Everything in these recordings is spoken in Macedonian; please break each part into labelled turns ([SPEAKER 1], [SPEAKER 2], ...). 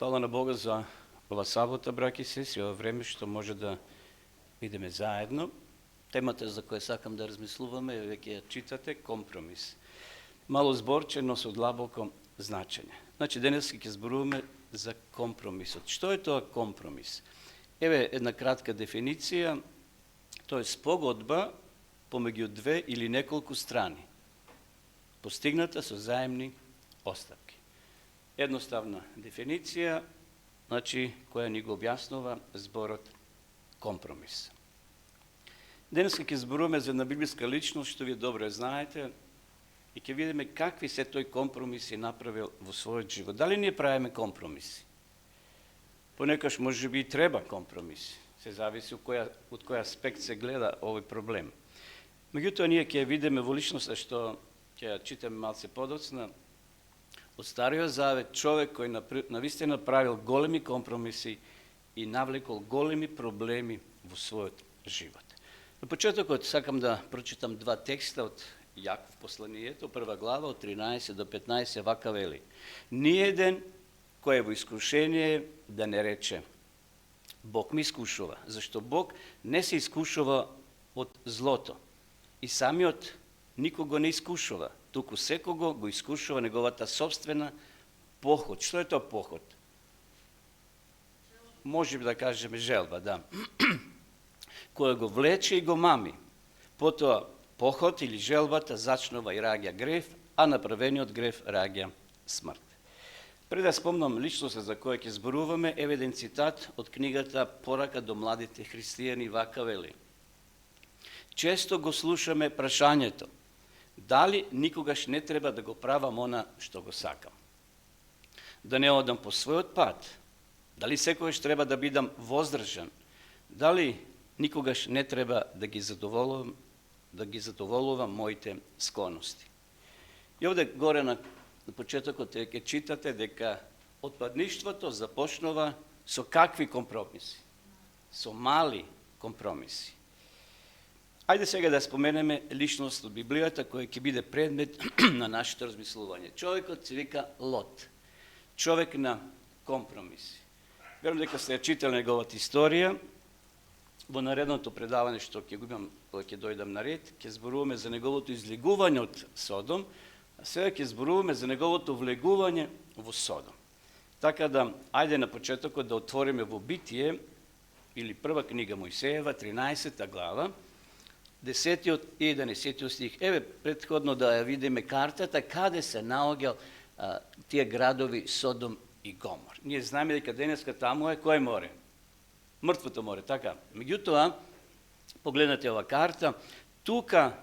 [SPEAKER 1] Hvala na Boga za ova sabota, браки и сестри, ова време што може да бидеме заедно. Темата за која сакам да размислуваме, веќе ја читате, компромис. Мало зборче, но со длабоко значење. Значи, денес ќе зборуваме за компромисот. Што е тоа компромис? Еве една кратка дефиниција, тоа е спогодба помеѓу две или неколку страни, постигната со заемни остапки. Едноставна дефиниција, значи, која ни го објаснува зборот компромис. Денес ќе зборуваме за една библиска личност, што вие добро знаете, и ќе видиме какви се тој компромиси направил во својот живот. Дали ние правиме компромиси? Понекаш може би и треба компромиси. Се зависи од кој аспект се гледа овој проблем. Меѓутоа, ние ќе видиме во личноста што ќе ја читаме малце подоцна, од Стариот Завет, човек кој навистина правил големи компромиси и навлекол големи проблеми во својот живот. На почетокот сакам да прочитам два текста од Јаков посланието, прва глава од 13 до 15, вака вели: Ниеден кој е во искушение да не рече Бог ми искушува, зашто Бог не се искушува од злото и самиот никого не искушува, туку секого го искушува неговата собствена поход. Што е тоа поход? Може би да кажеме желба, да. Која го влече и го мами. Потоа поход или желбата зачнува и раѓа грев, а направениот грев раѓа смрт. Пред да спомнам личноста за која ќе зборуваме, еве еден цитат од книгата Порака до младите христијани, вака вели: Често го слушаме прашањето: дали никогаш не треба да го правам она што го сакам? Да не одам по својот пат? Дали секогаш треба да бидам воздржан? Дали никогаш не треба да ги задоволувам моите склоности? И овде горе на почетокот ќе читате дека отпадништвото започнува со какви компромиси? Со мали компромиси. Ајде сега да споменеме личност од Библијата која ќе биде предмет на нашето размислување. Човекот се вика Лот. Човек на компромиси. Верувам дека сте ја читали неговата историја. Во наредното предавање што ќе го имам, кога ќе дојдам на ред, ќе зборуваме за неговото излегување од Содом, а сега ќе зборуваме за неговото влегување во Содом. Така да, ајде на почетокот да отвориме во Битие, или прва книга Мојсеева, 13 глава, 10 и 11 стих. Еве, претходно да ја видиме картата, каде се наоѓал тие градови Содом и Гомор. Ние знаеме дека денеска таму е кој море? Мртвото море, така. Меѓутоа, погледнете ова карта, тука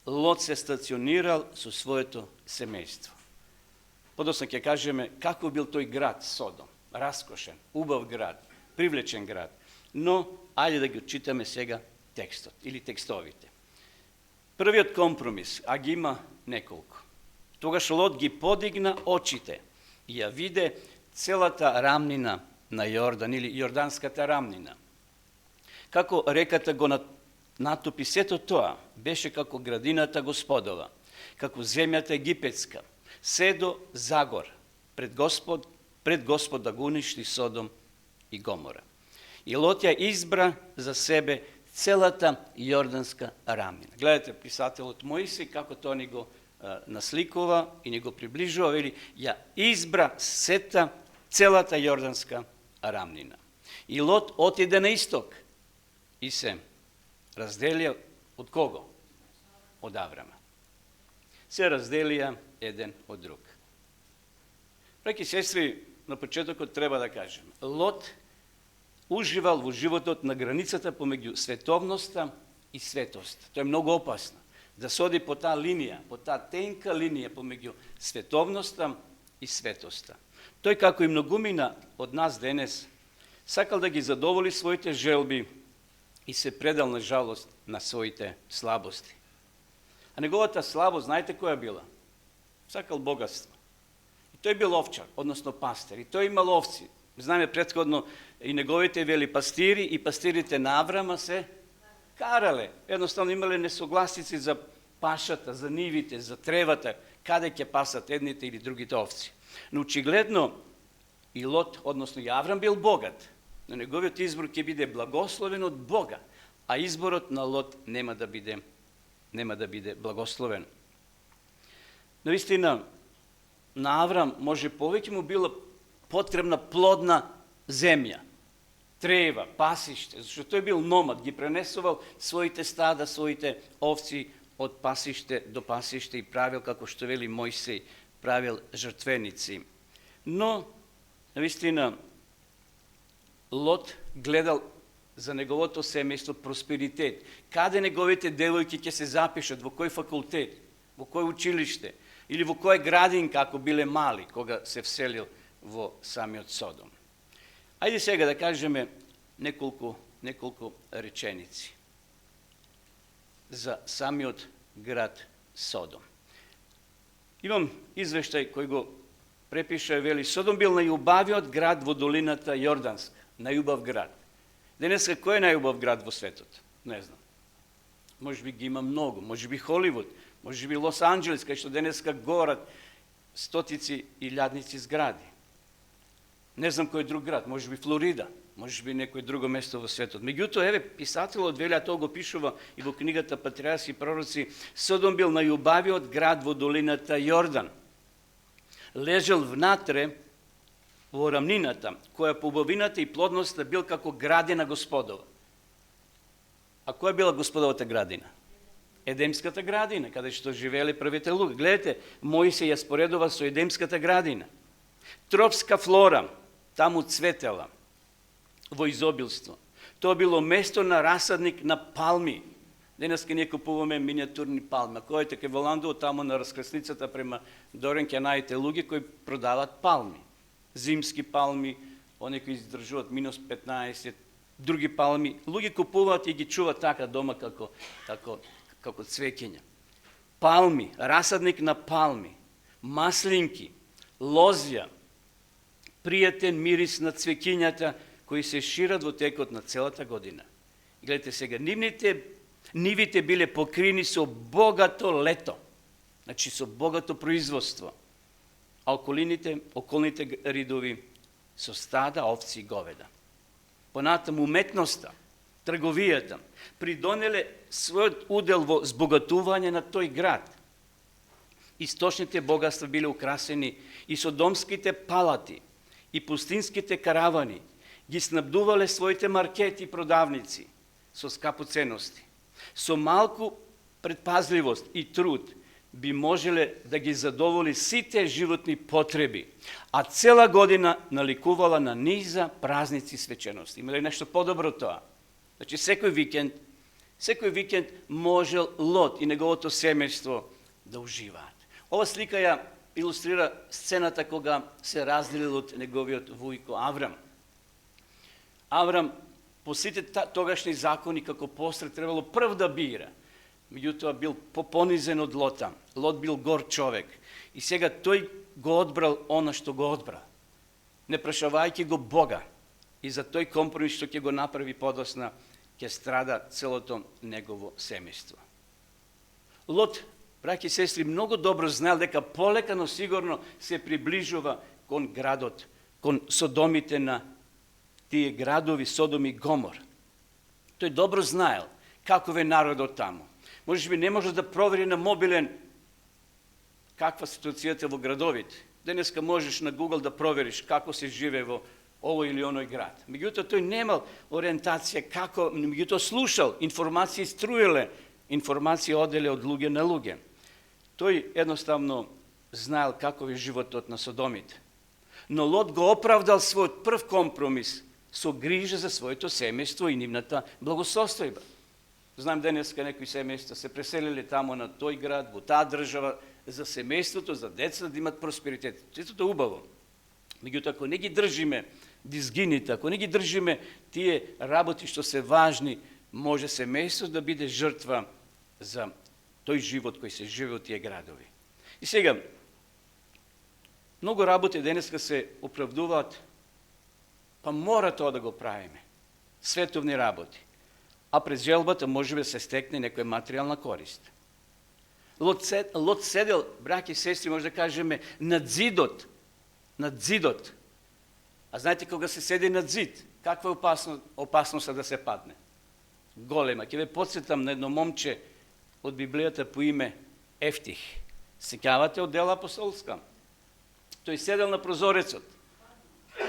[SPEAKER 1] Лот се стационирал со своето семејство. Подоцна ќе кажеме како бил тој град Содом. Раскошен, убав град, привлечен град. Но, ајде да ги читаме сега текстот или текстовите. Првиот компромис, а ги има неколку. Тогаш Лот ги подигна очите и ја виде целата рамнина на Јордан или Јорданската рамнина. Како реката го натопи сето тоа, беше како градината Господова, како земјата египетска, се до Загор, пред Господ да го уништи Содом и Гомора. И Лот ја избра за себе целата Јорданска рамнина. Гледате писателот Мојсей како тоа ни го насликува и ни го приближува, вели ја избра целата Јорданска рамнина. И Лот отиде на исток и се разделија од кого? Од Аврама. Се разделија еден од друг. Браќи и сестри, на почетокот треба да кажем, Лот уживал во животот на границата помеѓу световноста и светост. Тоа е многу опасно. Да се оди по таа линија, по таа тенка линија помеѓу световноста и светоста. Тој, како и многумина од нас денес, сакал да ги задоволи своите желби и се предал на жалост на своите слабости. А неговата слабост, знаете која била? Сакал богатство. И тој бил овчар, односно пастир. И тој имал овци. Знаеме претходно и неговите вели пастири и пастирите на Аврама се карале. Едноставно имале несогласици за пашата, за нивите, за тревата, каде ќе пасат едните или другите овци. Но очигледно i Lot, odnosno i Avram bil bogat, но неговиот избор ќе биде благословен од Бога, а изборот на Лот нема да биде благословен. Навистина, на Аврам може повеќе му била потребна плодна земја, трева, пасиште, зашто тој бил номад, ги пренесувал своите стада, своите овци од пасиште до пасиште и правил, како што вели Мојсей, правил жртвеници. Но, навистина, Лот гледал за неговото семејство просперитет. Каде неговите девојки ќе се запишат, во кој факултет, во кој училиште, или во кој градин, како биле мали, кога се вселил во самиот Содом. Ајде сега да кажеме неколку реченици за самиот град Содом. Имам извештај кој го препиша, вели, Содом бил најубавиот град во долината Јорданска, најубав град. Денеска кој е најубав град во светот? Не знам. Може би ги има многу, може би Холивуд, може би Лос Анџелес, кај што денеска горат стотици и илјадници згради. Не знам кој друг град, може би Флорида, може би некој друго место во светот. Меѓутоа, еве, писателот вели, а тоа го пишува и во книгата Патриарси и пророци, Содом бил најубавиот град во долината Јордан. Лежал внатре во рамнината, која по убавината и плодноста бил како градина Господова. А која била Господовата градина? Едемската градина, каде што живееле првите луѓе. Гледате, Мојсей ја споредува со Едемската градина. Тропска флора, таму цветела во изобилство. Тоа било место на расадник на палми. Денеска ние купуваме миниатурни палми. Ако одите кај Воландово, таму на раскрсницата према Дорен ќе најдете луѓе кои продаваат палми. Зимски палми, они кои издржуваат минус 15, други палми. Луѓе купуваат и ги чуваат така дома како цвеќиња. Палми, расадник на палми, маслинки, лозја, пријатен мирис на цвеќињата кои се шират во текот на целата година. Гледате сега, нивите биле покрини со богато лето, значи со богато производство, а околните ридови со стада, овци и говеда. Понатаму уметноста, трговијата придонеле својот удел во збогатување на тој град. Источните богатства биле украсени и содомските палати и пустинските каравани ги снабдувале своите маркети и продавници со скапоценности. Со малку предпазливост и труд би можеле да ги задоволи сите животни потреби, а цела година наликувала на низа празници и свечености. Има ли нешто подобро тоа? Значи, секој викенд можел Лот и неговото семејство да уживаат. Ова слика ја илустрира сцената кога се разделил од неговиот вујко Аврам. Аврам по сите тогашни закони како посред требало прв да бира. Меѓутоа бил попонизен од Лота. Лот бил гор човек. И сега тој го одбрал она што го одбрал, не прашавајќи го Бога. И за тој компромис што ќе го направи подосна, ќе страда целото негово семејство. Лот, браќи и сестри, многу добро знаел дека полека, но сигурно се приближува кон градот, кон Содомите на тие градови Содом и Гомор. Тој добро знаел каков е народот таму. Може би не може да провери на мобилен каква ситуацијата во градовите. Денеска можеш на Google да провериш како се живее во овој или оној град. Меѓутоа тој немал ориентација како, меѓутоа слушал, информации струеле, информации оделе од луѓе на луѓе. Тој едноставно знаел каков е животот на Содомите. Но Лот го оправдал својот прв компромис со грижа за своето семејство и нивната благосостојба. Знам денеска некои семејства се преселиле таму на тој град, во таа држава, за семејството, за децата да имат просперитет. Сето е убаво. Меѓутоа, ако не ги држиме дизгините, ако не ги држиме тие работи што се важни, може семејството да биде жртва за тој живот кој се живе од тие градови. И сега, многу работи денеска се оправдуваат, па мора тоа да го правиме. Световни работи. А пред желбата може да се стекне некоја материјална корист. Лот седел, браќи и сестри, може да кажеме, над зидот A знаете, кога се седи на зид, каква е опасност да се падне? Голема. Ке ве подсетам на едно момче од Библијата по име Ефтих. Сеќавате од Дела апостолска? Тој седел на прозорецот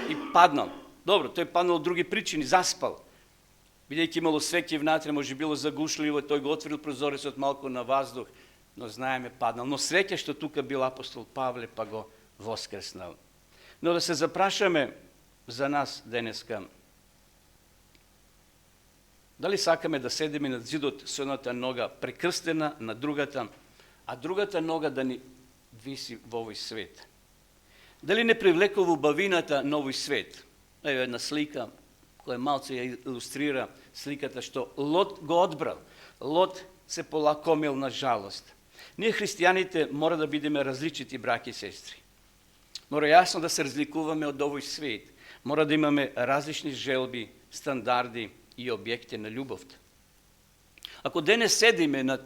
[SPEAKER 1] и паднал. Добро, тој паднал од други причини, заспал. Бидејќи имало свеќе внатре, може било загушливо, тој го отворил прозорецот малку на воздух, но знаеме паднал. Но среќа што тука бил апостол Павле, па го воскреснал. Но да се запрашаме за нас денеска, дали сакаме да седиме над зидот со едната нога прекрстена на другата, а другата нога да ни виси во овој свет? Дали не привлекува убавината на овој свет? Ево една слика која малце ја илустрира сликата што Лот го одбрал. Лот се полакомил на жалост. Ние христијаните мора да бидеме различити, браќи и сестри. Мора јасно да се разликуваме од овој свет. Мора да имаме различни желби, стандарди и објекти на љубовта. Ако денес седиме на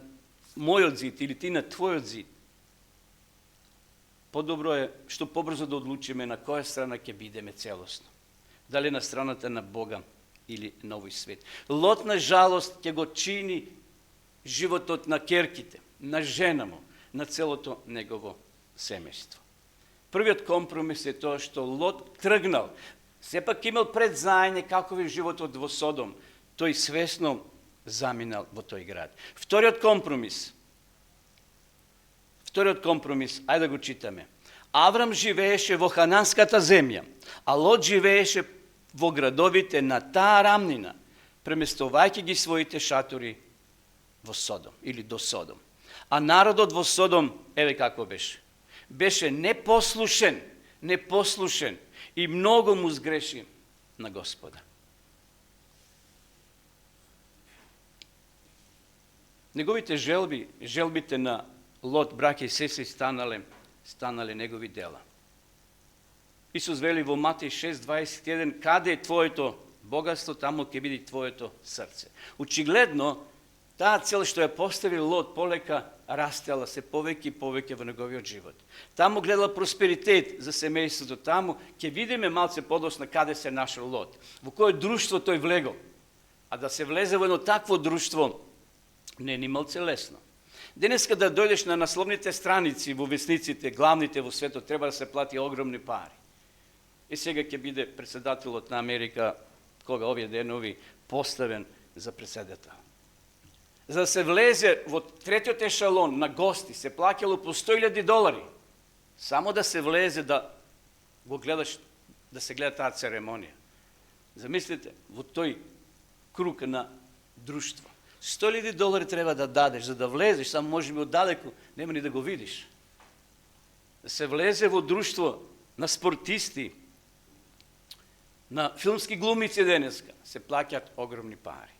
[SPEAKER 1] мојот зид или ти на твојот зид, подобро е што побрзо да одлучиме на која страна ќе бидеме целосно. Дали на страната на Бога или на овој свет. Лот, на жалост, ќе го чини животот на керките, на жена му, на целото негово семејство. Првиот компромис е тоа што Лот тргнал. Сепак имал предзнаење каков е животот во Содом. Тој свесно заминал во тој град. Вториот компромис, ајде да го читаме. Аврам живееше во хананската земја, а Лот живееше во градовите на таа рамнина, преместувајќи ги своите шатори во Содом или до Содом. А народот во Содом, еве како беше. Беше непослушен и многу му сгреши на Господа. Неговите желбите на Лот, браќа и сестри, станале негови дела. Исус вели во Матеј 6:21, каде е твоето богатство, таму ќе биде твоето срце. Очигледно, таа цел што ја поставил Лот полека растела се повеќе и повеќе во неговиот живот. Таму гледала просперитет за семејството, таму ќе видиме малце подоцна каде се нашол Лот, во кое друштво тој влегол. А да се влезе во едно такво друштво не е ни малце лесно. Денеска да дојдеш на насловните страници во весниците, главните во светот, треба да се плати огромни пари. И сега ќе биде председателот на Америка, кога овие денови поставен за председател. За да се влезе во третиот ешалон на гости, се плаќало по $100,000. Само да се влезе, да го гледаш, да се гледа таа церемонија. Замислите, во тој круг на друштво. $100,000 треба да дадеш, за да влезеш, само може би оддалеку, нема ни да го видиш. Да се влезе во друштво на спортисти, на филмски глумици денеска, се плаќаат огромни пари.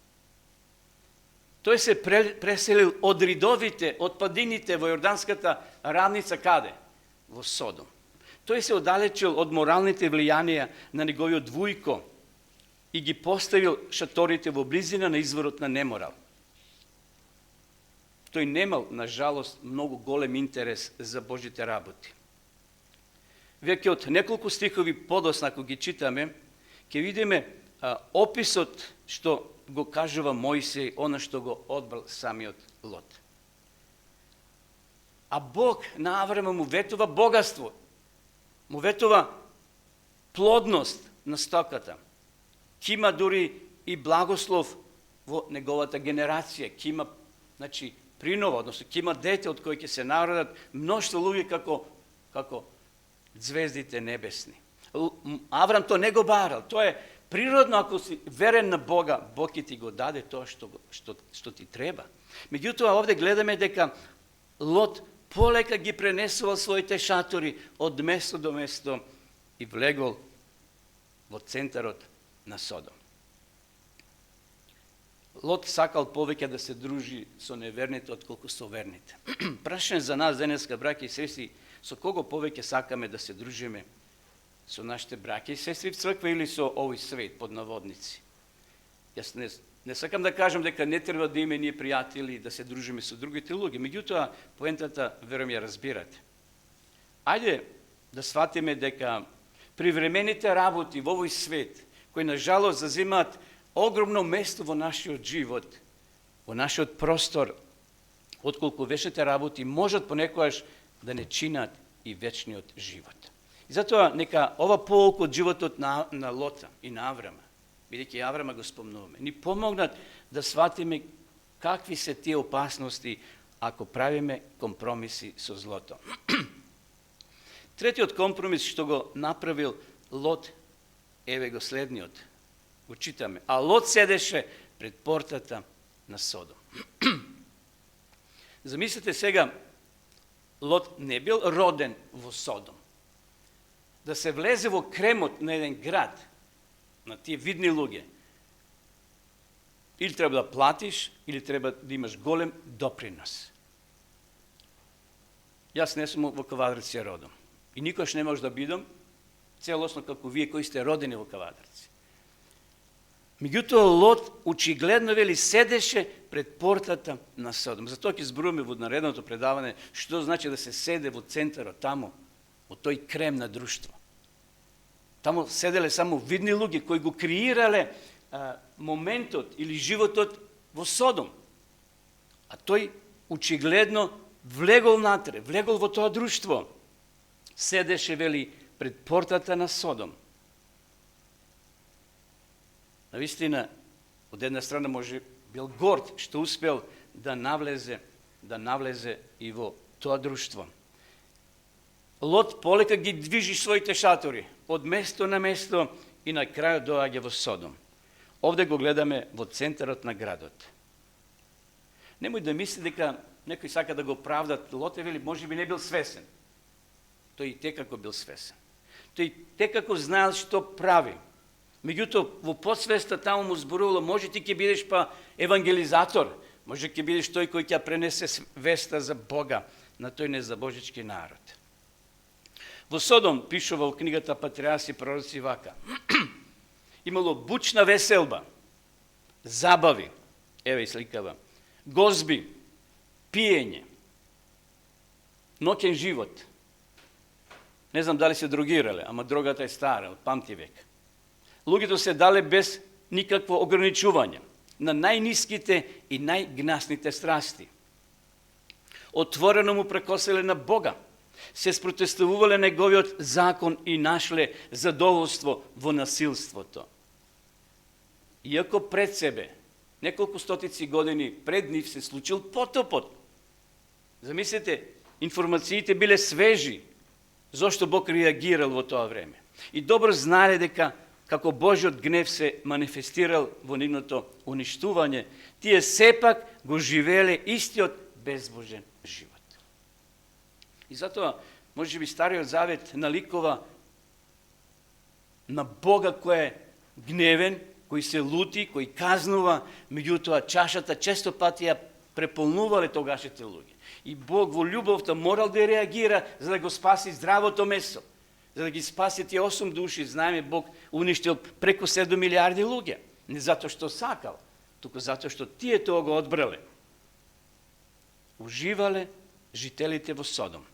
[SPEAKER 1] Тој се преселил од ридовите, од падините во Јорданската равница каде? Во Содом. Тој се оддалечил од моралните влијанија на неговиот вујко и ги поставил шаторите во близина на изворот на неморал. Тој немал, на жалост, многу голем интерес за Божите работи. Веќе од неколку стихови подосна, ако ги читаме, ќе видиме описот што го кажува Мојсей, она што го одбрал самиот Лот. А Бог на Аврама му ветува богатство, му ветува плодност на стоката. Ки има дури и благослов во неговата генерација, ки има, значи, принова, односно ки има дете од кои ќе се народат мноштво луѓе како звездите небесни. Аврам то не го барал, тоа е природно, ако си верен на Бога, Бог ќе ти го даде тоа што ти треба. Меѓутоа, овде гледаме дека Лот полека ги пренесувал своите шатори од место до место и влегол во центарот на Содом. Лот сакал повеќе да се дружи со неверните отколку со верните. Прашање за нас денеска, браќа и сестри, со кого повеќе сакаме да се дружиме? Со нашите браќа и сестри в црква или со овој свет, под наводници? Јас не сакам да кажам дека не треба да име ние пријатели да се дружиме со другите луѓе, меѓутоа поентата верувам ја разбирате. Ајде да сватиме дека Привремените работи во овој свет, кои на жалост зазимаат огромно место во нашиот живот, во нашиот простор, отколку вечните работи можат понекогаш да не чинат и вечниот живот. И затоа нека ова поука од животот на Лота и на Аврама, бидејќи Аврама го спомнуваме, ни помогнат да сватиме какви се тие опасности ако правиме компромиси со злото. Третиот компромис што го направил Лот, еве го следниот. Го читаме. А Лот седеше пред портата на Содом. Замислете сега, Лот не бил роден во Содом. Да се влезе во кремот на еден град, на тие видни луѓе, или треба да платиш, или треба да имаш голем допринос. Јас не сум во Кавадарци родом. И никош не може да бидам целосно како вие кои сте родени во Кавадарци. Меѓутоа Лот очигледно вели седеше пред портата на Содом. Затоа ќе зборуваме во наредното предавање што значи да се седе во центарот таму, во тој крем на друштво. Таму седеле само видни луѓе кои го креирале моментот или животот во Содом. А тој очигледно влегол натре, влегол во тоа друштво. Седеше, вели, пред портата на Содом. Навистина, од една страна може бил горд што успел да навлезе и во тоа друштво. Лот полека ги движи своите шатори од место на место и на крајот доаѓа во Содом. Овде го гледаме во центарот на градот. Немој да мисли дека некој сака да го правдат Лот, вели, може би не бил свесен. Тој и текако бил свесен. Тој текако знаел што прави. Меѓутоа, во подсвеста таму му зборувало, може ти ќе бидеш па евангелизатор, може ќе бидеш тој кој ќе пренесе веста за Бога на тој незабожички народ. Во Содом пишува во книгата Патриарси и пророци вака. Имало бучна веселба, забави, еве и сликава, гозби, пиење, ноќен живот. Не знам дали се дрогирале, ама дрогата е стара, од памти век. Луѓето се дале без никакво ограничување на најниските и најгнасните страсти. Отворено му прекоселе на Бога, се спротестувале неговиот закон и нашле задоволство во насилството. Иако пред себе, неколку стотици години пред нив се случил потопот. Замислете, информациите биле свежи, зошто Бог реагирал во тоа време. И добро знаеле дека како Божиот гнев се манифестирал во нивното уништување, тие сепак го живееле истиот безбожен живот. И затоа, може би Стариот Завет наликува на Бога кој е гневен, кој се лути, кој казнува, меѓутоа чашата често пати ја преполнувале тогашните луѓе. И Бог во љубовта морал да реагира за да го спаси здравото место, за да ги спаси тие 8 души. Знаеме, Бог уништил преку 7 милиарди луѓе. Не затоа што сакал, туку затоа што тие тоа го одбрале. Уживале жителите во Содом.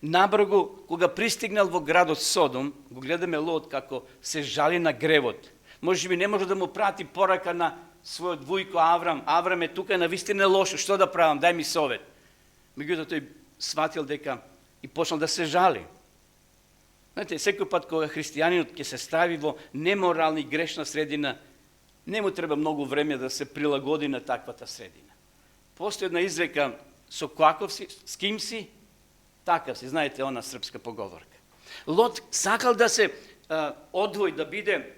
[SPEAKER 1] Набргу, кога пристигнал во градот Содом, го гледаме Лот како се жали на гревот. Може би не може да му прати порака на својот вујко Аврам. Аврам е тука навистина лошо, што да правам, дај ми совет. Меѓутоа тој сватил дека и почнал да се жали. Знаете, секој пат кога христијанинот ќе се стави во неморална и грешна средина, не му треба многу време да се прилагоди на таквата средина. Постои една изрека, со каков си, с ким си, така си, знаете, она српска поговорка. Лот сакал да се одвои, да биде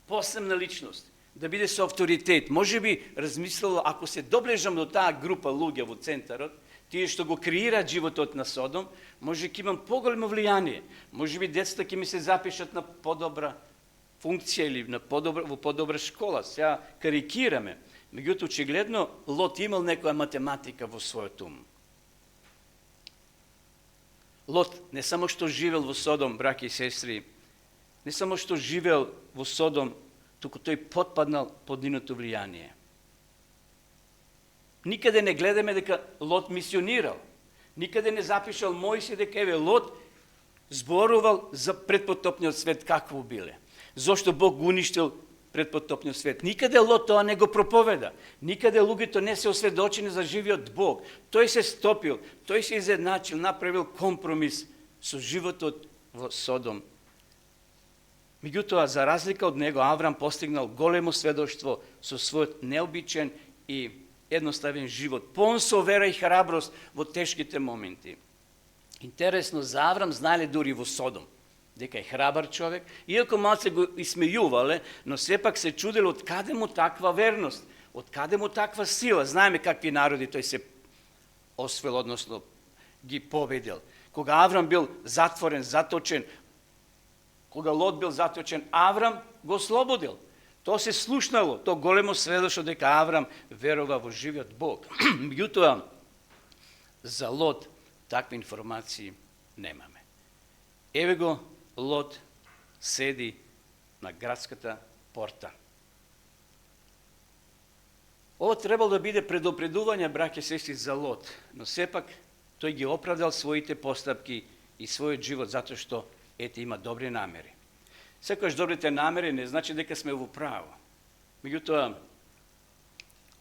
[SPEAKER 1] посебна личност, да биде со авторитет. Може би размислило, ако се доближам до таа група луѓе во центарот, тие што го креираат животот на Содом, може ќе имам поголемо влијание. Може би децата ќе ми се запишат на подобра функција или во подобра школа. Сега карикираме. Меѓутоа, очигледно, Лот имал некоја математика во својот ум. Лот не само што живел во Содом, браќи и сестри, не само што живел во Содом, туку тој потпаднал под нивното влијание. Никаде не гледаме дека Лот мисионирал. Никаде не запишал Мојсија дека еве Лот зборувал за предпотопниот свет какво биле. Зошто Бог го уништил предпотопниот свет. Никаде Лот тоа не го проповеда. Никаде луѓето не се осведочени за живиот Бог. Тој се стопил, тој се изедначил, направил компромис со животот во Содом. Меѓутоа, за разлика од него, Аврам постигнал големо сведоштво со својот необичен и едноставен живот, полн со вера и храброст во тешките моменти. Интересно, за Аврам знаеле дури во Содом дека е храбар човек, иако малце го исмејувале, но сепак се чуделе од каде му таква верност, од каде му таква сила. Знаеме какви народи тој се освел, односно ги победил. Кога Аврам бил затворен, заточен, кога Лот бил заточен, Аврам го ослободил. Тоа се слушнало, тоа големо сведоштво дека Аврам верува во живиот Бог. Меѓутоа, за Лот такви информации немаме. Еве го Лот седи на градската порта. Ова требало да биде предупредување, браќа и сестри, за Лот, но сепак тој ги оправдал своите постапки и својот живот затоа што ете има добри намери. Секогаш добрите намери не значи дека сме во право. Меѓутоа,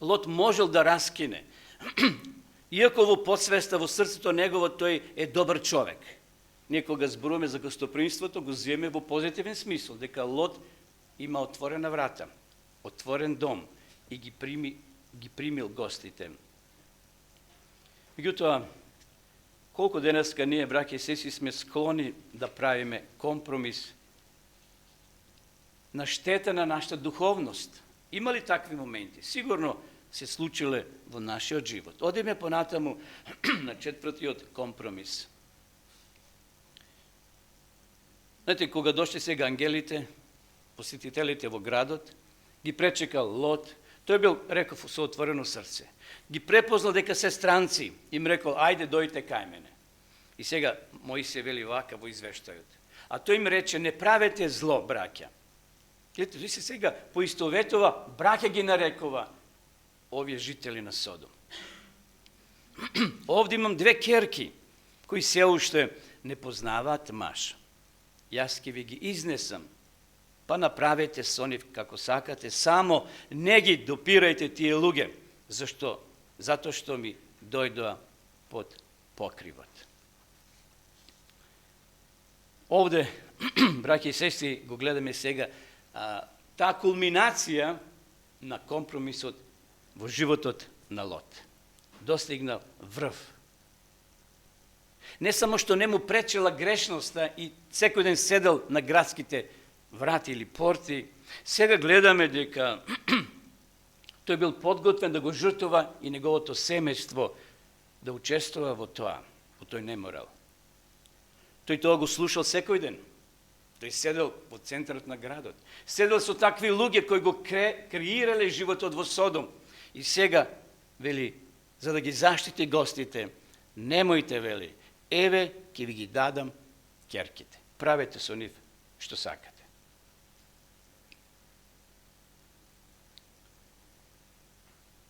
[SPEAKER 1] Лот можел да раскине. Иако во подсвеста, во срцето негово, тој е добар човек. Ние кога зборуваме за гостопримството, го земе во позитивен смисол, дека Лот има отворена врата, отворен дом и ги примил гостите. Меѓутоа, колку денеска ние, браќа и сестри, сме склони да правиме компромис на штета на нашата духовност. Има ли такви моменти? Сигурно се случиле во нашиот живот. Одиме понатаму на четвртиот компромис. Знаете, кога дошли сега ангелите, посетителите во градот, ги пречекал Лот, тој бил, реков, со отворено срце. Ги препознал дека се странци, им рекол, ајде, дојте кај мене. И сега Мојсија вели вака во извештајот. А тој им рече, не правете зло, браќа. Ето, ви се сега поистоветува, браќа ги нарекува овие жители на Содом. Овде имам две керки, кои се уште не познаваат маж. Јас ќе ви ги изнесам, па направете со нив како сакате, само не ги допирајте тие луѓе. Зашто? Затоа што ми дојдоа под покривот. Овде, браќи и сестри, го гледаме сега таа кулминација на компромисот во животот на Лот. Достигнал врв. Не само што не му пречела грешноста и секој ден седел на градските врати или порти, сега гледаме дека тој бил подготвен да го жртвува и неговото семејство да учествува во тоа, во тој неморал. Тој тоа го слушал секој ден. Тој седел во центарот на градот. Седел со такви луѓе кои го креирале животот во Содом. И сега, вели, за да ги заштити гостите, немојте, вели, еве, ќе ви ги дадам ќерките. Правете со нив што сакате.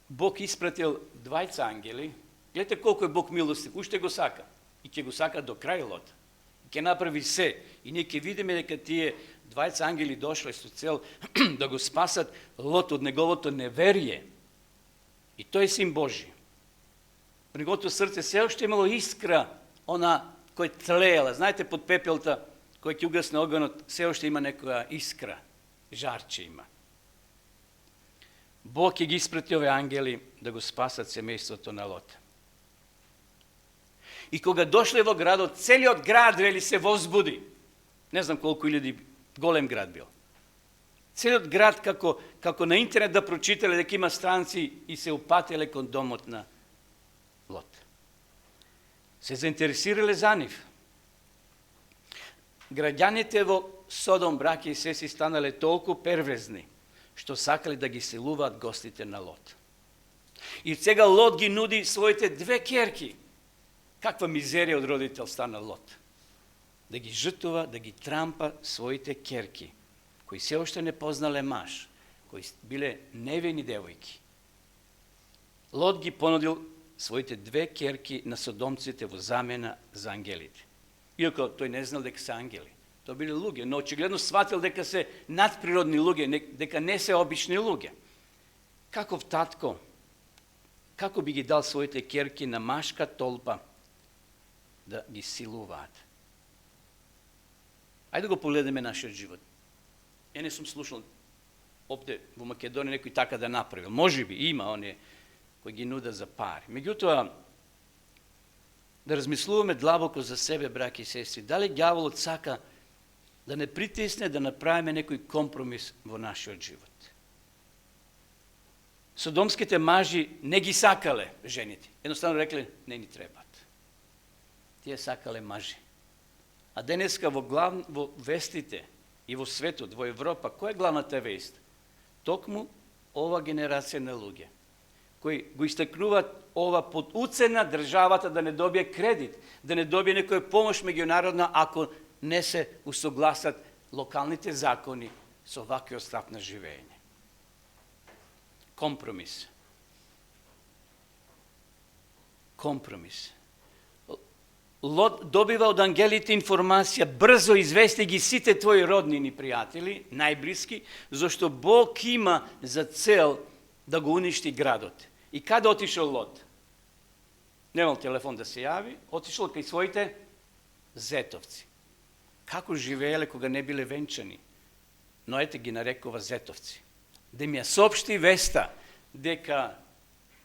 [SPEAKER 1] Бог испратил двајца ангели. Гледате колку е Бог милостив. Уште го сака. И ќе го сака до крај Лот. Ќе направи се. И ние ќе видиме дека тие двајца ангели дошле со цел да го спасат Лот од неговото неверие. И тој е син Божи. Во неговото срце се уште имало искра, она кој тлеела. Знаете, под пепелта, кој ќе угасне огнот, се уште има некоја искра, жарче има. Бог ќе ги испрати овие ангели да го спасат семејството на Лот. И кога дошле во градот, целиот град, вели, се возбуди. Не знам колку илјади голем град бил. Целиот град, како на интернет да прочитале дека има странци и се упателе кон домот на Лот. Се заинтересирале за нив. Граѓаните во Содом, браќи и сестри, станале толку перверзни, што сакале да ги селуваат гостите на Лот. И сега Лот ги нуди своите две ќерки. Каква мизерија од родител стана Лот. Да ги жртвува, да ги трампа своите ќерки, кои се уште не познале маж, кои биле невини девојки. Лот ги понудил своите две ќерки на содомците во замена за ангелите. Iako тој не знал дека се ангели. Тоа биле луѓе, но очигледно сватил дека се надприродни луѓе, дека не се обични луѓе. Каков татко, како би ги дал своите керки на машка толпа да ги силуваат? Ајде го погледнеме нашиот живот. Ја не сум слушал овде во Македонија некој така да направил. Може би има оние кои ги нуда за пари. Меѓутоа, да размислуваме длабоко за себе, браќи и сестри. Дали ѓаволот сака да не притисне да направиме некој компромис во нашиот живот? Содомските мажи не ги сакале жените. Едноставно рекле, не ни требат. Тие сакале мажи. А денеска во вестите и во светот, во Европа, која е главната вест? Токму ова генерација на луѓе, кои го истакнуваат ова под уцена државата да не добие кредит, да не добие некоја помош меѓународна ако не се усогласат локалните закони со ваквиот стап на живење. Компромис. Компромис. Лот добива од ангелите информација, брзо извести ги сите твои роднини пријатели, најблиски, зашто Бог има за цел да го уништи градот. И каде отишол Лот? Немал телефон да се јави, отишол кај своите зетовци. Како живееле кога не биле венчани? Но ете ги нарекува зетовци. Да ми ја соопшти веста дека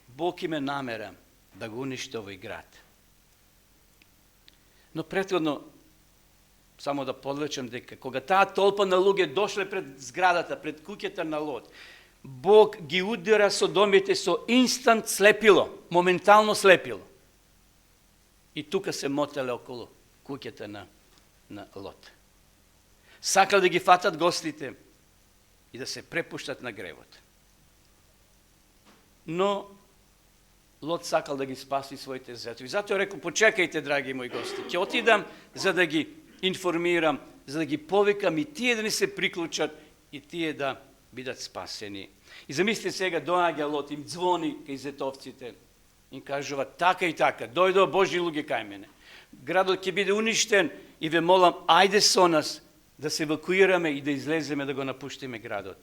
[SPEAKER 1] Бог име намера да го уништи овој град. Но претходно, само да подлечам дека кога таа толпа на луѓе дошле пред зградата, пред куќата на Лот, Бог ги удара Содомите со инстант слепило, моментално слепило. И тука се мотеле околу куќата на Лот. Сакал да ги фатат гостите и да се препуштат на гревот. Но Лот сакал да ги спаси своите зетови. Затоа рекол, почекајте, драги мои гости, ќе отидам за да ги информирам, за да ги повикам и тие да ни се приклучат и тие да бидат спасени. И замислите сега, доаѓа Лот, им звони кај зетовците, им кажува така и така, дојдоа Божји луѓе кај мене. Градот ќе биде уништен и ве молам, ајде со нас да се евакуираме и да излеземе да го напуштиме градот.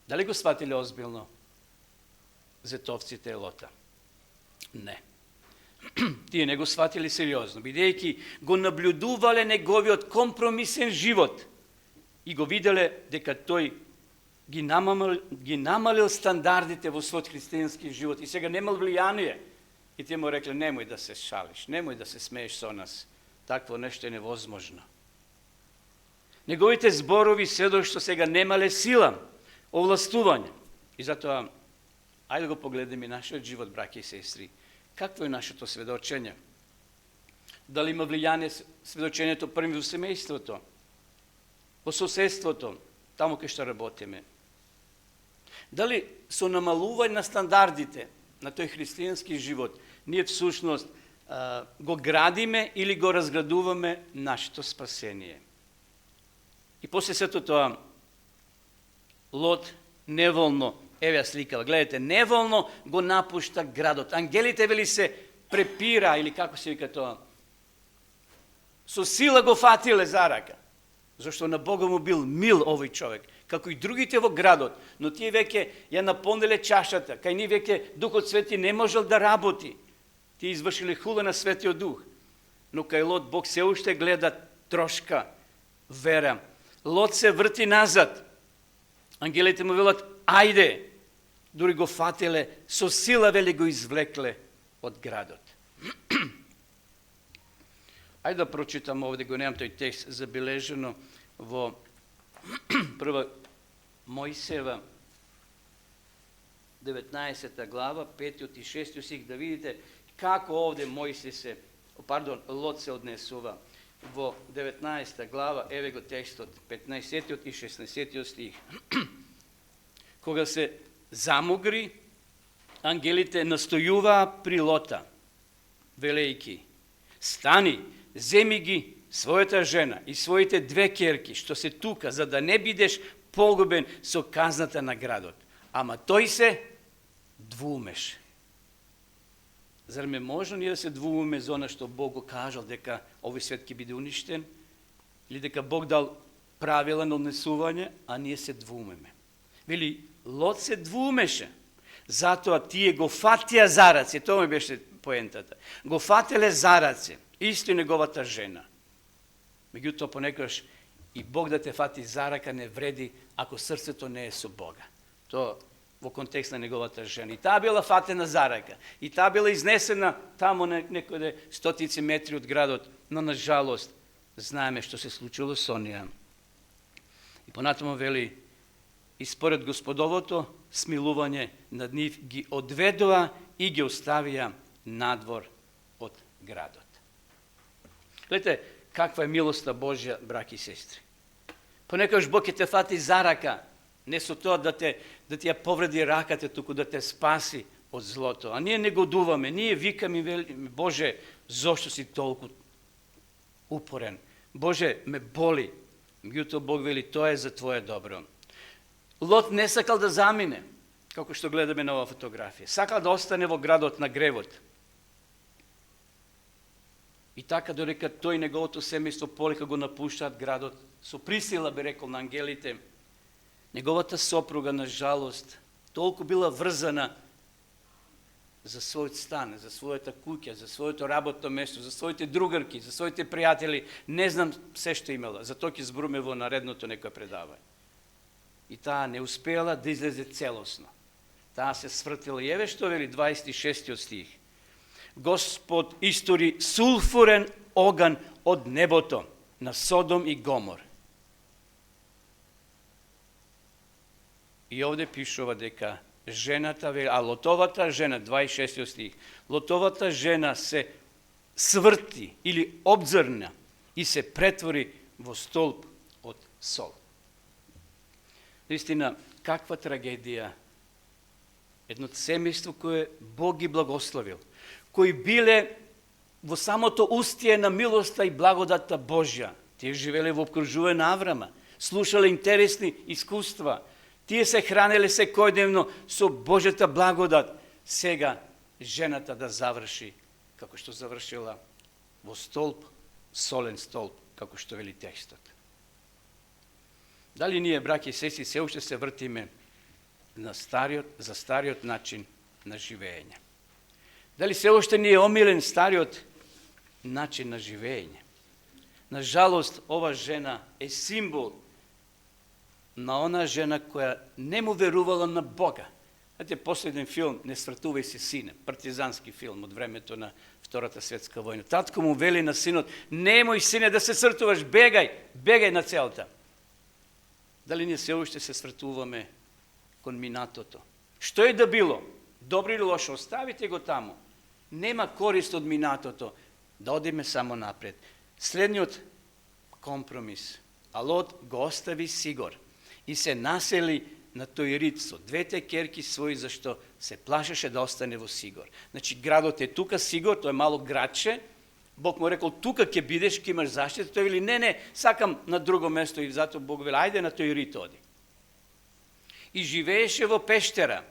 [SPEAKER 1] Дали го сватиле озбилно зетовците Лота? Не. Тие не го сватили сериозно, бидејќи го наблюдувале неговиот компромисен живот и го виделе дека тој ги намалил стандардите во својот христијански живот и сега немал влијание. И тие му рекле, немој да се шалиш, немој да се смееш со нас, такво нешто е невозможно. Неговите зборови сведоч што сега немале сила, овластување. И затоа, ајде да го погледнеме нашиот живот, браќи и сестри. Какво е нашето сведочење? Дали има влијание сведочењето први во семејството, во соседството, таму кај што работиме? Дали со намалување на стандардите на тој христијански живот, ние всушност го градиме или го разградуваме нашето спасение? И после сето тоа, Лот неволно, еве ја сликава, гледате, неволно го напушта градот. Ангелите вели се препира, или како се вика тоа, со сила го фатиле за рака, зашто на Бога му бил мил овој човек, како и другите во градот, но тие веќе ја наполниле чашата, кај ни веќе Духот Свети не можел да работи. Тие извршиле хула на Светиот Дух, но кај Лот Бог се уште гледа трошка вера. Лот се врти назад. Ангелите му велат, ајде, дури го фатиле, со сила вели го извлекле од градот. Ајде да прочитам овде, го немам тој текст забележено во прва Мојсева, 19 глава, 5 и 6 стих, да видите како овде Лот се однесува. Во 19 глава, еве го текстот, 15 и 16 стих. Кога се замогри, ангелите настојуваа при Лота, велејки, стани, земи ги својата жена и своите две керки, што се тука, за да не бидеш погубен со казната на градот. Ама тој се двумеше. Zar me možno nije da se двумиме за она што Бог го кажал дека овој свет ќе биде уништен, или дека Бог дал правила на однесување, а ние се двумиме. Вели, Лот се двумеше, затоа тие го фатија за раце, тоа ми беше поентата. Го фателе за раце, исто и неговата жена. Меѓутоа понекогаш и Бог да те фати за рака не вреди ако срцето не е со Бога. Тоа во контекст на неговата жена. И таа била фатена за рака. И таа била изнесена тамо некоде стотици метри од градот, но на жалост знаеме што се случило со неа. И понатаму вели, и според Господовото смилување над нив ги одведоа и ги оставија надвор од градот. Гледате каква е милоста Божја, браки и сестри. Понекогаш Бог ќе те фати за рака, не со тоа да ти ја повреди раката, туку да те спаси од злото. А ние не годуваме, ние викаме, Боже, зошто си толку упорен? Боже, ме боли. Меѓутоа Бог вели, тоа е за твое добро. Лот не сакал да замине, како што гледаме на оваа фотографија. Сакал да остане во градот на гревот. И така додека тој и неговото семејство полека го напуштаат градот, со присила би рекол на ангелите, неговата сопруга, на жалост, толку била врзана за својот стан, за својата куќа, за своето работно место, за своите другарки, за своите пријатели, не знам се што имала, затоа ќе збориме во наредното некој предавање. И таа не успела да излезе целосно. Таа се свртила. И еве што вели 26 стих. Господ истори сулфурен оган од небото на Содом и Гомор. И овде пишува дека жената, а Лотовата жена, 26 стих, Лотовата жена се сврти или обзрна и се претвори во столб од сол. Наистина, каква трагедија. Едно семејство кое Бог ги благословил, кои биле во самото устие на милоста и благодата Божја. Тие живеле во обкружување на Аврама, слушале интересни искуства, тие се хранеле секојдневно со Божјата благодат. Сега жената да заврши како што завршила во столб, солен столб, како што вели текстот. Дали ние, браќи и сестри, се уште се вртиме за стариот начин на живење? Дали се уште ни е омилен стариот начин на живење? На жалост, ова жена е символ на она жена која не му верувала на Бога. Знаете, последен филм "Не свртувај се, сине", партизански филм од времето на Втората светска војна. Татко му вели на синот: "Немој, сине, да се свртуваш, бегај на целта." Дали ние се уште се свртуваме кон минатото? Што е да било, добро или лошо, оставите го таму. Нема корист од минатото, да одиме само напред. Следниот компромис. А Лот го остави Сигор и се насели на тој рид со двете керки своји, зашто се плашеше да остане во Сигор. Значи, градот е тука, Сигор, тој е мало градче. Бог му рекол, тука ќе бидеш, ќе имаш заштита. Тој вели, не, сакам на друго место, и затоа Бог вели, ајде на тој рид оди. И живееше во пештера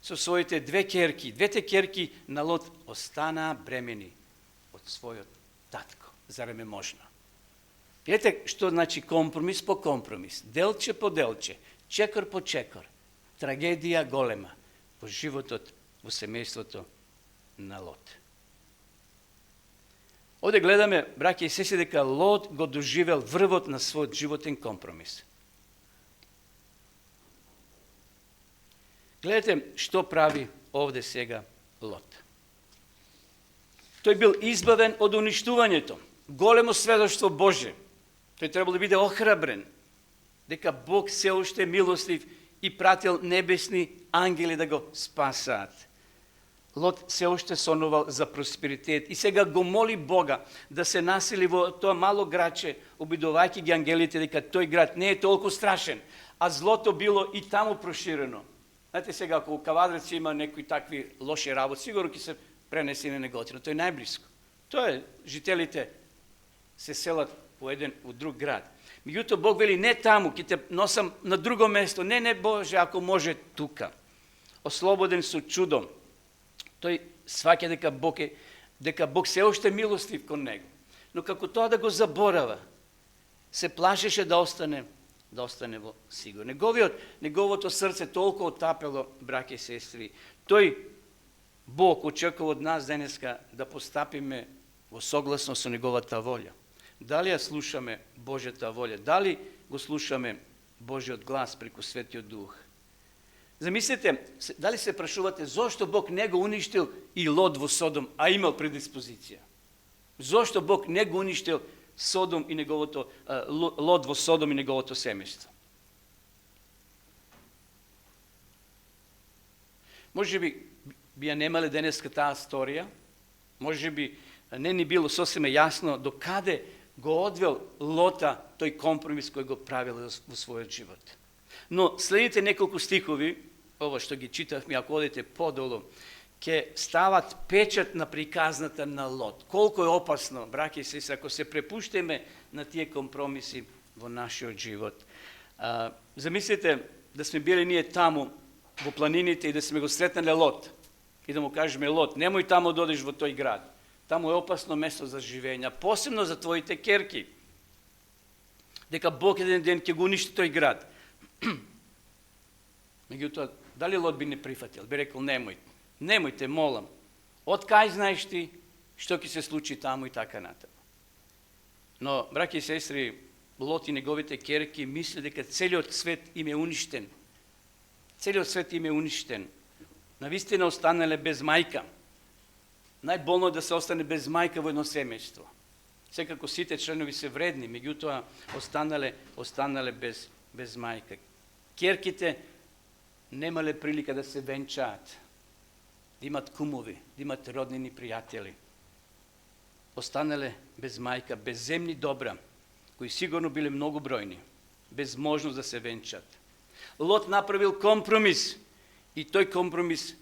[SPEAKER 1] со своите две керки. Двете керки на Лот останаа бремени од својот татко. Зарем е можно? Видете што значи компромис по компромис, делче по делче, чекор по чекор, трагедија голема во животот, во семејството на Лот. Овде гледаме, браќи и сестри, дека Лот го доживел врвот на својот животен компромис. Гледате што прави овде сега Лот. Тој бил избавен од уништувањето. Големо сведоштво Божје. Тој требало да биде охрабрен, дека Бог се уште е милостив и пратил небесни ангели да го спасаат. Лот се уште сонувал за просперитет и сега го моли Бога да се насели во тоа мало градче, обидувајќи ги ангелите дека тој град не е толку страшен, а злото било и таму проширено. Знаете, сега ако у Кавадрец има некои такви лоши работи, сигурно ќе се пренеси на Неготино. Тој е најблиско. Тоа е, жителите се селат во друг град. Меѓутоа Бог вели, не таму, ќе те носам на друго место. Не, Боже, ако може тука. Ослободен со чудом. Тој сваќа дека Бог се уште милостив кон него. Но како тоа да го заборава, се плашеше да остане во сигурно. Неговото срце толку отапело, браќа и сестри. Тој Бог очекува од нас денеска да постапиме во согласно со неговата волја. Дали ја слушаме Божјата волја? Дали го слушаме Божјиот глас преку Светиот Дух? Замислете, дали се прашувате зошто Бог не го уништил и Лот во Содом, а имал предиспозиција? Зошто Бог не го уништил Содом и Лот во Содом и неговото семејство? Може би ја немале денеска таа сторија, може би не ни било сосема јасно до каде го одвел Лота тој компромис кој го правил во својот живот. Но следните неколку стихови, ова што ги читавме, ако одите подолу, ќе стават печат на приказната на Лот. Колку е опасно, браќа и сестри, ако се препуштиме на тие компромиси во нашиот живот. Замислете да сме били ние таму во планините и да сме го сретнале Лот и да му кажеме: Лот, немој таму да одиш во тој град. Таму е опасно место за живење, посебно за твоите керки. Дека Бог еден ден ќе го уништи тој град. Меѓутоа, дали Лот би не прифатил? Би рекол: немојте, молам. Од кај знаеш ти што ќе се случи таму и така натаму. Но, браќи и сестри, Лот и неговите керки мисли дека целиот свет им е уништен. Целиот свет им е уништен. Навистина останале без мајка. Најболно е да се остане без мајка во едно семејство. Секако сите членови се вредни, меѓутоа останале без мајка. Керките немале прилика да се венчаат, да имат кумови, да имат роднини пријатели. Останале без мајка, без земни добра, кои сигурно биле многу бројни, без можност да се венчат. Лот направил компромис и тој компромис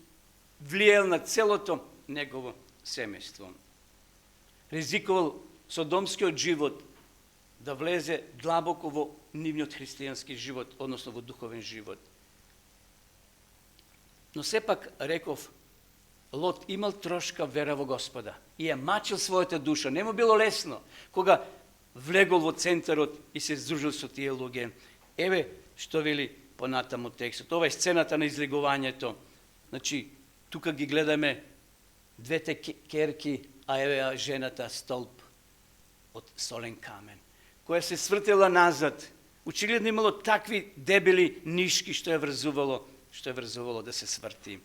[SPEAKER 1] влиел на целото негово семејство. Ризикувал содомскиот живот да влезе длабоко во нивниот христијански живот, односно во духовен живот. Но сепак, реков, Лот имал трошка вера во Господа и ја мачил својата душа. Не му било лесно кога влегол во центарот и се здружил со тие луѓе. Еве што вели понатаму текстот. Ова е сцената на излегувањето. Значи, тука ги гледаме двете керки, а еве жената столб од солен камен, која се свртела назад. Очигледно имало такви дебели нишки што е врзувало да се сврти.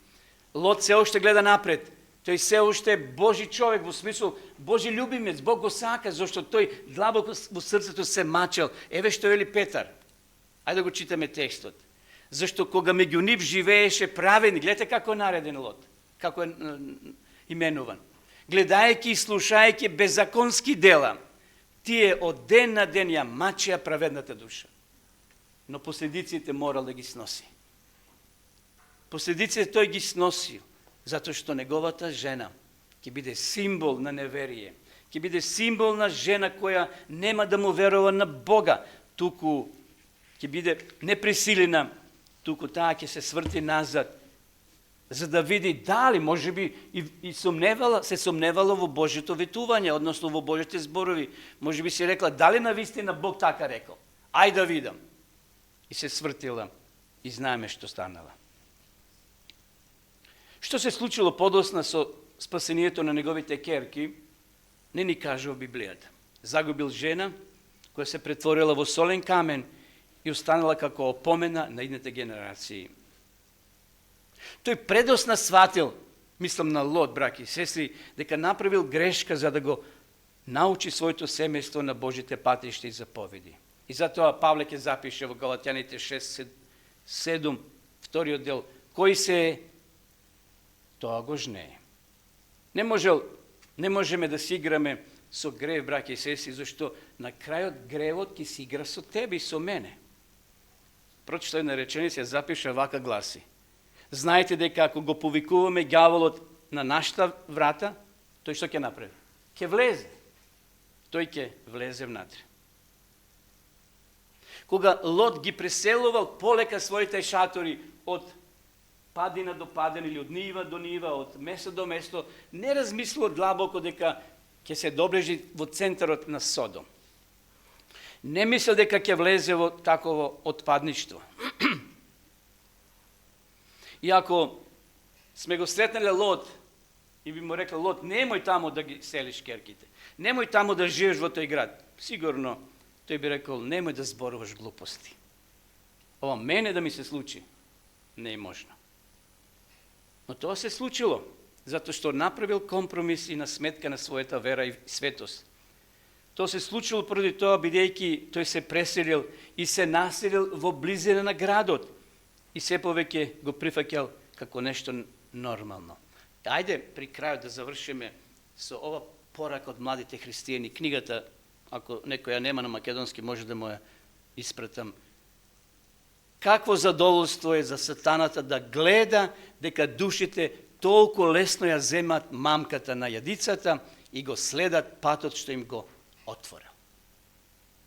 [SPEAKER 1] Лот се уште гледа напред. Тој се уште е Божи човек, во смисол Божи љубимец, Бог го сака, зашто тој длабоко во срцето се мачел. Еве што вели Петар. Ајде да го читаме текстот. Зашто кога меѓу нив живееше праведник, гледате како е нареден Лот, како е именуван. Гледајќи и слушајќи беззаконски дела, тие од ден на ден ја мачеа праведната душа. Но последиците морал да ги сноси. Последиците тој ги сносил, затоа што неговата жена ќе биде символ на неверие, ќе биде символ на жена која нема да му верува на Бога, туку ќе биде непресилена, туку таа ќе се сврти назад, за да види дали, може би, и се сомневала во Божјото ветување, односно во Божјите зборови. Може би си рекла, дали навистина Бог така рекол? Ај да видам. И се свртила и знаеме што станала. Што се случило подосна со спасението на неговите керки, не ни кажува Библијата. Загубил жена, која се претворила во солен камен и останала како опомена на идните генерации. Тој предосна сватил, мислам на Лот, браќи и сестри, дека направил грешка за да го научи своето семејство на Божите патишта и заповеди. И затоа Павле ќе запише во Галатјаните 6:7, вториот дел, кој се е, тоа го жнее. Не можеме да си играме со грев, браќи и сестри, зашто на крајот гревот ќе си игра со тебе и со мене. Прочитај една реченица, запиша вака гласи: знаете дека ако го повикуваме ѓаволот на нашата врата, тој што ќе направи? Ќе влезе. Тој ќе влезе внатре. Кога Лот ги преселувал полека своите шатори од падина до падина или од нива до нива, од место до место, не размислува длабоко дека ќе се доближи во центарот на Содом. Не мислел дека ќе влезе во таково отпадништво. И ако сме го сретнали Лот и би му рекла, Лот, немој тамо да ги селиш керките, немој тамо да живееш во тој град, сигурно тој би рекол, немој да зборуваш глупости. Ова мене да ми се случи, не е можно. Но тоа се случило, затоа што направил компромис и на сметка на својата вера и светост. Тоа се случило поради тоа, бидејќи тој се преселил и се населил во близина на градот и се повеќе го прифаќал како нешто нормално. Ајде при крајот да завршиме со ова порака од младите христијани. Книгата, ако некој ја нема на македонски, може да му ја испратам. Какво задоволство е за сатаната да гледа дека душите толку лесно ја земат мамката на јадицата и го следат патот што им го отворил.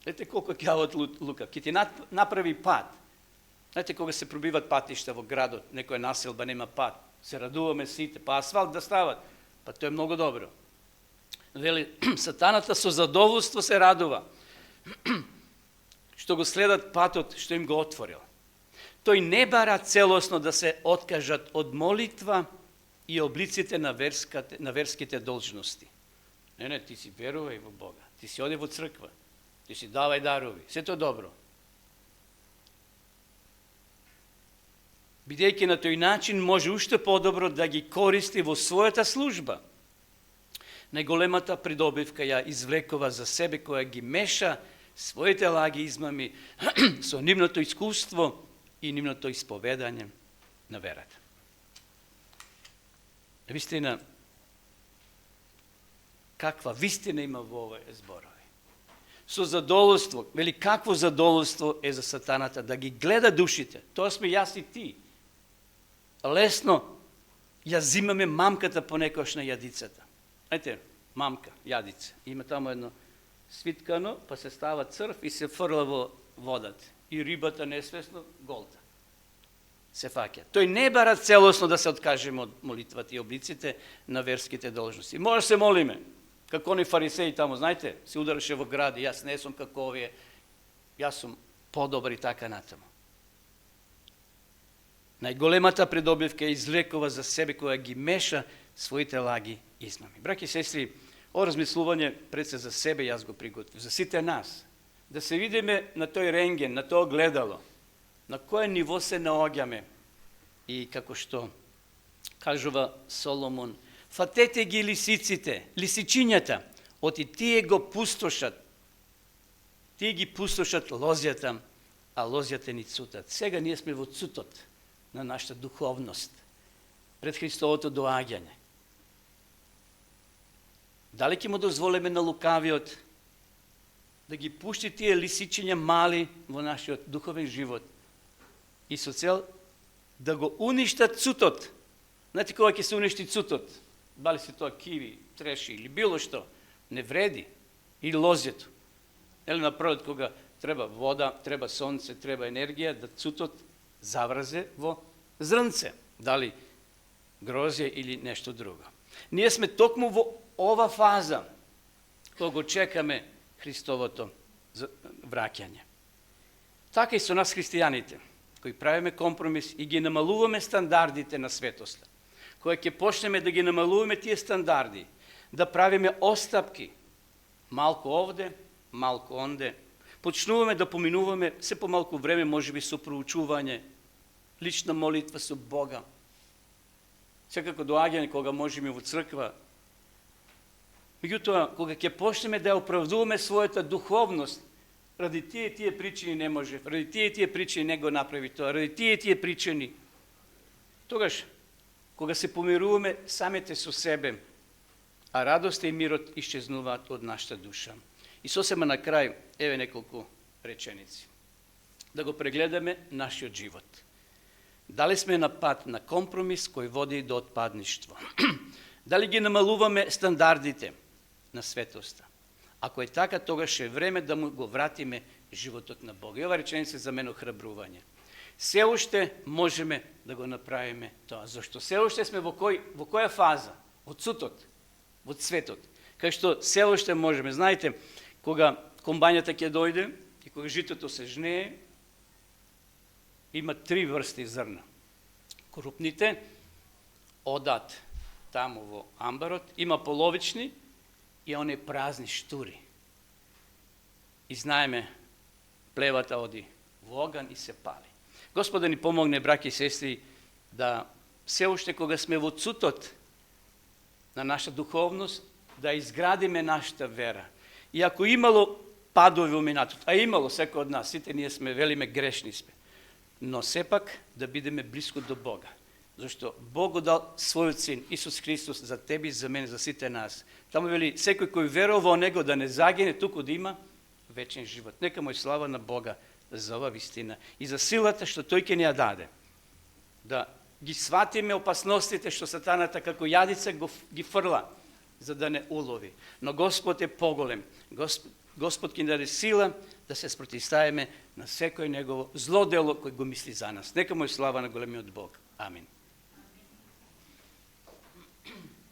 [SPEAKER 1] Знаете колко ѓавот лука. Ке ти направи пат. Знаете кога се пробиват патишта во градот, некоја населба нема пат, се радуваме сите, па асфалт да стават, па тоа е многу добро. Вели, сатаната со задоволство се радува, што го следат патот што им го отворил. Тој не бара целосно да се откажат од молитва и облиците на верските должности. Не, ти си верувај во Бога, ти си оди во црква, ти си давај дарови, се тоа добро. Бидејќи на тој начин може уште подобро да ги користи во својата служба. Најголемата придобивка ја извлекува за себе, која ги меша своите лаги измами со нивното искуство и нивното исповедање на верата. Вистина, каква вистина има во овој зборови. Со задоволство, вели какво задоволство е за сатаната да ги гледа душите. Тоа сме јас и ти. Лесно ја зимаме мамката понекош на јадицата. Знаете, мамка, јадица, има тамо едно свиткано, па се става црв и се фрла во водата. И рибата несвесно голта. Се фаќа. Тој не бара целосно да се откажеме од молитвата и облиците на верските должности. Може се молиме, како они фарисеи тамо, знаете, се удараше во гради, јас не сум како овие, јас сум подобар и така натаму. Најголемата придобивка излекува за себе која ги меша своите лаги измами. Браќи и сестри, о размислување пред се за себе јас го приготвив, за сите нас, да се видиме на тој рентген, на тоа гледало, на кое ниво се наоѓаме и како што кажува Соломон, фатете ги лисиците, лисичињата, оти тие го пустошат, тие ги пустошат лозјата, а лозјата ни цутат. Сега ние сме во цутот на нашата духовност, пред Христовото доаѓање. Дали ќе му дозволиме на лукавиот да ги пушти тие лисичиња мали во нашиот духовен живот и со цел да го уништат цутот? Знаете кога ќе се уништи цутот? Дали се тоа киви, треши или било што, не вреди. Или лозјето. Или напротив, кога треба вода, треба сонце, треба енергија, да цутот завразе во зрнце. Дали грозје или нешто друго. Ние сме токму во ова фаза, кога го чекаме Христовото враќање. Така и со нас христијаните, кои правиме компромис и ги намалуваме стандардите на светоста, кога ќе почнеме да ги намалуваме тие стандарди, да правиме остапки, малку овде, малку онде, почнуваме да поминуваме се помалку време, можеби со проучување, лична молитва со Бога, секако доаѓање кога можеме во црква. Меѓутоа, кога ќе почнеме да оправдуваме својата духовност, ради тие причини не може, ради тие причини не го направи тоа, ради тие причини, тогаш, кога се помируваме самите со себе, а радоста и мирот исчезнуваат од нашата душа. И сосема на крај, еве неколку реченици. Да го прегледаме нашиот живот. Дали сме на пат на компромис кој води до отпадништво? Дали ги намалуваме стандардите на светоста? Ако е така, тогаш е време да му го вратиме животот на Бога. И ова реченица за мен охрабрување. Се уште можеме да го направиме тоа. Зашто се уште сме во која фаза? Во цутот, во цветот. Кај што се уште можеме. Знаете, кога комбањата ќе дојде и кога житото се жнее, има 3 врсти зрна. Крупните одат таму во амбарот, има половични и оние празни штури. И знаеме, плевата оди во оган и се пали. Господ да ни помогне, браќи и сестри, да се уште кога сме во цутот на наша духовност, да изградиме нашата вера. И ако имало падови во минатото, а имало секој од нас, сите ние сме, велиме, грешни сме, но сепак да бидеме близко до Бога. Зашто Бог го дал својот син, Исус Христос, за тебе и за мене, за сите нас. Таму вели, секој кој верува во Него да не загине, туку да има вечен живот. Нека му е слава на Бога за ова вистина и за силата што тој ќе ни ја даде. Да ги сватиме опасностите што сатаната како јадица ги фрла, за да не улови. Но Господ е поголем. Господ ќе ни даде сила да се спротивставиме на секој негово зло дело кој го мисли за нас. Нека му е слава на големиот Бог. Амин.